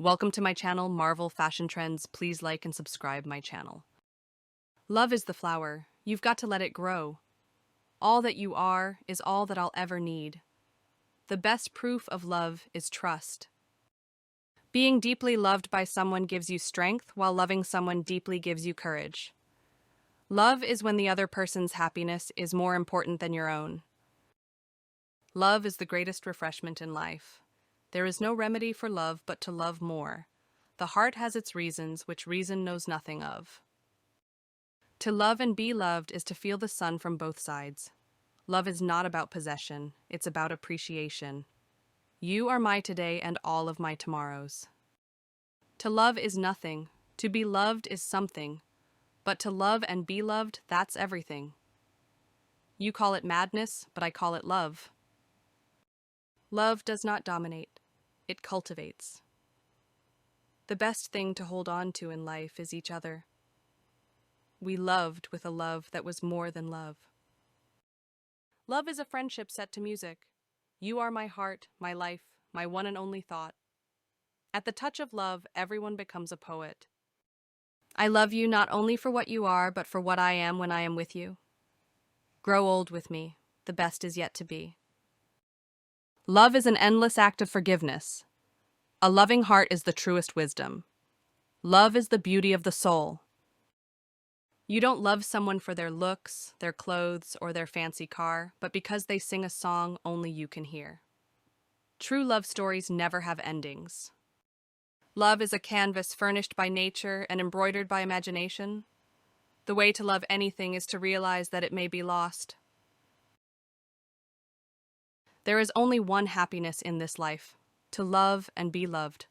Welcome to my channel, Marvel Fashion Trends. Please like and subscribe my channel. Love is the flower. You've got to let it grow. All that you are is all that I'll ever need. The best proof of love is trust. Being deeply loved by someone gives you strength, while loving someone deeply gives you courage. Love is when the other person's happiness is more important than your own. Love is the greatest refreshment in life. There is no remedy for love but to love more. The heart has its reasons, which reason knows nothing of. To love and be loved is to feel the sun from both sides. Love is not about possession, it's about appreciation. You are my today and all of my tomorrows. To love is nothing, to be loved is something, but to love and be loved, that's everything. You call it madness, but I call it love. Love does not dominate, it cultivates. The best thing to hold on to in life is each other. We loved with a love that was more than love. Love is a friendship set to music. You are my heart, my life, my one and only thought. At the touch of love, everyone becomes a poet. I love you not only for what you are, but for what I am when I am with you. Grow old with me, the best is yet to be. Love is an endless act of forgiveness. A loving heart is the truest wisdom. Love is the beauty of the soul. You don't love someone for their looks, their clothes, or their fancy car, but because they sing a song only you can hear. True love stories never have endings. Love is a canvas furnished by nature and embroidered by imagination. The way to love anything is to realize that it may be lost. There is only one happiness in this life, to love and be loved.